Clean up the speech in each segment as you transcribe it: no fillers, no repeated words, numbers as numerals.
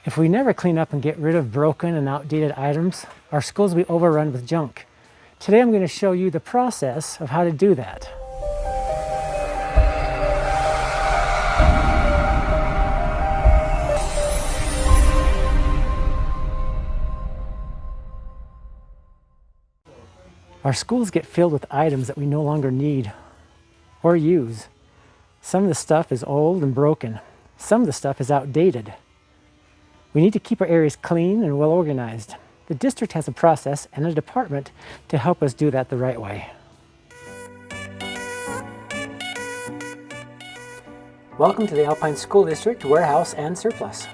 If we never clean up and get rid of broken and outdated items, our schools will be overrun with junk. Today I'm going to show you the process of how to do that. Our schools get filled with items that we no longer need or use. Some of the stuff is old and broken. Some of the stuff is outdated. We need to keep our areas clean and well organized. The district has a process and a department to help us do that the right way. Welcome to the Alpine School District Warehouse and Surplus.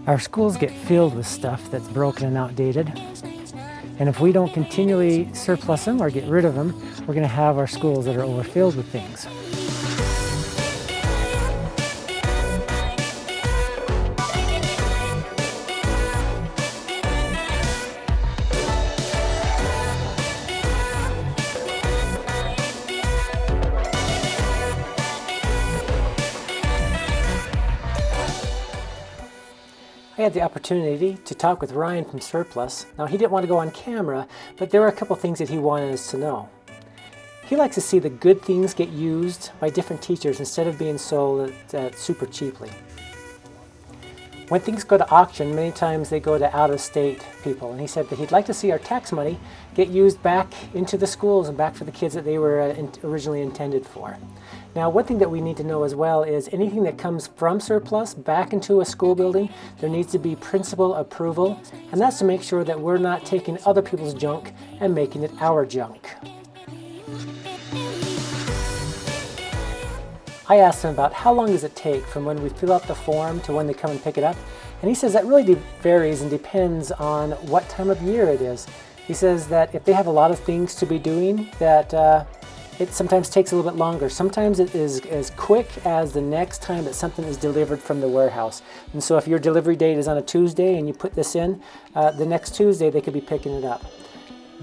Our schools get filled with stuff that's broken and outdated. And if we don't continually surplus them or get rid of them, we're going to have our schools that are overfilled with things. I had the opportunity to talk with Ryan from Surplus. Now, he didn't want to go on camera, but there were a couple things that he wanted us to know. He likes to see the good things get used by different teachers instead of being sold super cheaply. When things go to auction, many times they go to out-of-state people, and he said that he'd like to see our tax money get used back into the schools and back for the kids that they were originally intended for. Now, one thing that we need to know as well is anything that comes from surplus back into a school building, there needs to be principal approval, and that's to make sure that we're not taking other people's junk and making it our junk. I asked him about how long does it take from when we fill out the form to when they come and pick it up, and he says that really varies and depends on what time of year it is. He says that if they have a lot of things to be doing, that it sometimes takes a little bit longer. Sometimes it is as quick as the next time that something is delivered from the warehouse. And so if your delivery date is on a Tuesday and you put this in, the next Tuesday they could be picking it up.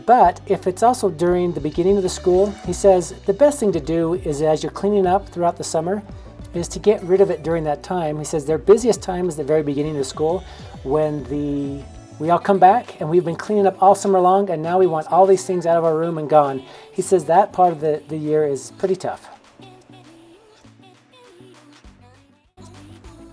But if it's also during the beginning of the school, he says the best thing to do is as you're cleaning up throughout the summer is to get rid of it during that time. He says their busiest time is the very beginning of school when we all come back and we've been cleaning up all summer long and now we want all these things out of our room and gone. He says that part of the year is pretty tough.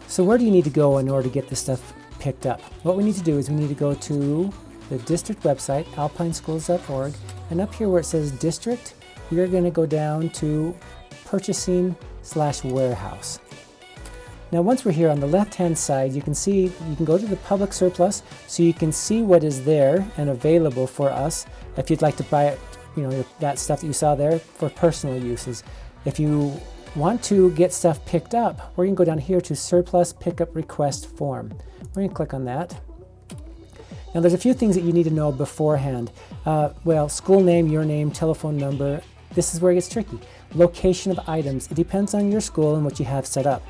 So where do you need to go in order to get this stuff picked up? What we need to do is we need to go to the district website, alpineschools.org, and up here where it says district, we are going to go down to purchasing/warehouse. Now once we're here on the left hand side, you can see you can go to the public surplus so you can see what is there and available for us if you'd like to buy it, that stuff that you saw there for personal uses. If you want to get stuff picked up, we're going to go down here to surplus pickup request form. We're going to click on that. Now there's a few things that you need to know beforehand. School name, your name, telephone number. This is where it gets tricky. Location of items. It depends on your school and what you have set up.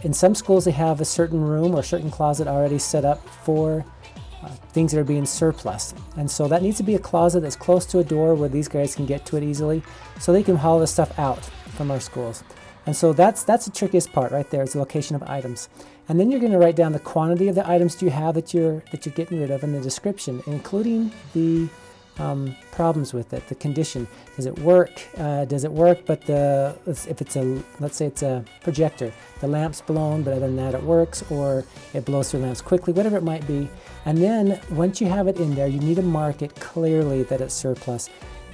In some schools they have a certain room or a certain closet already set up for things that are being surplus. And so that needs to be a closet that's close to a door where these guys can get to it easily so they can haul this stuff out from our schools. And so that's the trickiest part right there, is the location of items. And then you're going to write down the quantity of the items you have that you're getting rid of and the description, including the problems with it, the condition. Does it work? Does it work? But if it's let's say it's a projector, the lamp's blown, but other than that it works, or it blows through lamps quickly, whatever it might be. And then once you have it in there, you need to mark it clearly that it's surplus.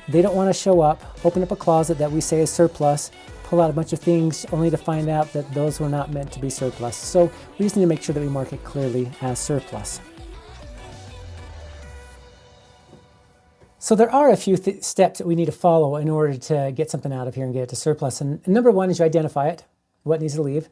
They don't want to show up, open up a closet that we say is surplus, pull out a bunch of things only to find out that those were not meant to be surplus. So we just need to make sure that we mark it clearly as surplus. So there are a few steps that we need to follow in order to get something out of here and get it to surplus. And number one is you identify it, what needs to leave.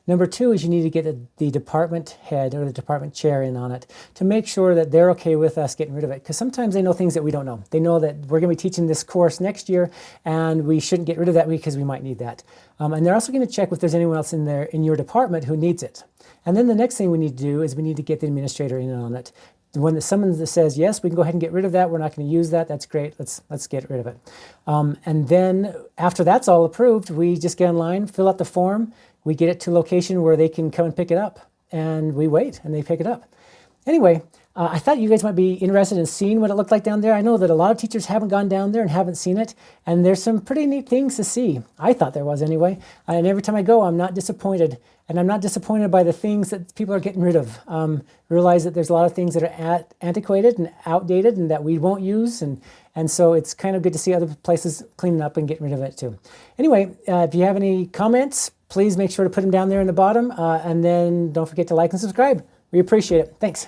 Number two is you need to get the department head or the department chair in on it to make sure that they're okay with us getting rid of it. Because sometimes they know things that we don't know. They know that we're going to be teaching this course next year and we shouldn't get rid of that because we might need that. And they're also going to check if there's anyone else in your department who needs it. And then the next thing we need to do is we need to get the administrator in on it. When someone that says, yes, we can go ahead and get rid of that, we're not going to use that, that's great, let's get rid of it. And then after that's all approved, we just get online, fill out the form, we get it to a location where they can come and pick it up, and we wait, and they pick it up. Anyway, I thought you guys might be interested in seeing what it looked like down there. I know that a lot of teachers haven't gone down there and haven't seen it, and there's some pretty neat things to see. I thought there was anyway, and every time I go, I'm not disappointed. And I'm not disappointed by the things that people are getting rid of. Realize that there's a lot of things that are antiquated and outdated and that we won't use, and so it's kind of good to see other places cleaning up and getting rid of it too. Anyway, if you have any comments, please make sure to put them down there in the bottom, and then don't forget to like and subscribe. We appreciate it. Thanks.